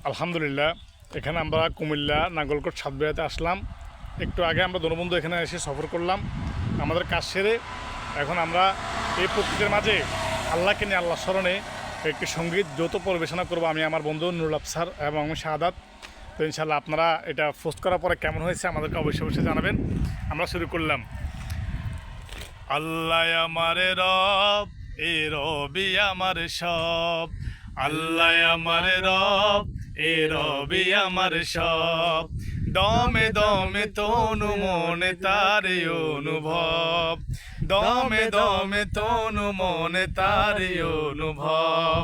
আলহামদুলিল্লাহ, এখানে আমরা কুমিল্লা নাঙ্গলকোট সাতবিরাতে আসলাম। একটু আগে আমরা দনবন্ধু এখানে এসে সফর করলাম আমাদের কাজ সেরে। এখন আমরা এই প্রকৃতির মাঝে আল্লাহকে নিয়ে, আল্লাহ স্মরণে একটি সঙ্গীত যৌথ পরিবেশনা করব আমি, আমার বন্ধু নুরুল আফসার এবং আমি শাহাদাত। তো ইনশাল্লাহ আপনারা এটা পোস্ট করার পরে কেমন হয়েছে আমাদেরকে অবশ্যই অবশ্যই জানাবেন। আমরা শুরু করলাম। আল্লাহ আমারে রব, এ রবি আমার সব। আল্লাহ আমারে রব, এ রবি আমার সব। দমে দমে তনু মনে তারে অনুভব, দমে দমে তনু মনে তারে অনুভব।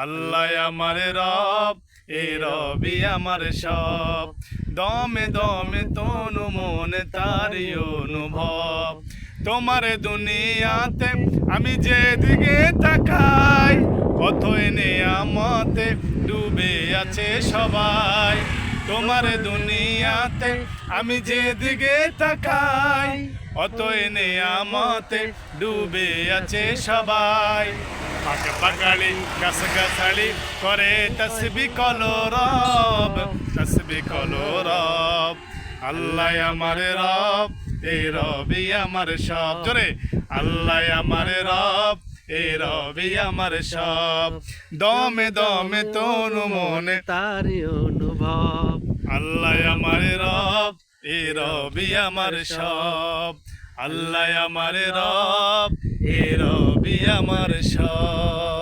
আল্লাহ আমারে রব, এ রবি আমার সব। দমে দমে তনু মনে তারে অনুভব। তোমার দুনিয়াতে আমি যেদিকে তাকাই, অথই নেয়ামতে ডুবে আছে সবাই। তোমার দুনিয়াতে আমি যেদিকে তাকাই, অথই নেয়ামতে ডুবে আছে সবাই। পাকে পাকালি গাছ গাছালি করে তসবি কলরব, তসবি কলরব। আল্লাহ আমার রব, এ রবি আমার সব। জোরে আল্লাহ আমার রব, এ রবি আমার সব। দমে দমে তনু মনে তারি অনুভব। আল্লাহ আমার রব, এ রবি আমার সব। আল্লাহ আমার রব, এ রবি আমার সব।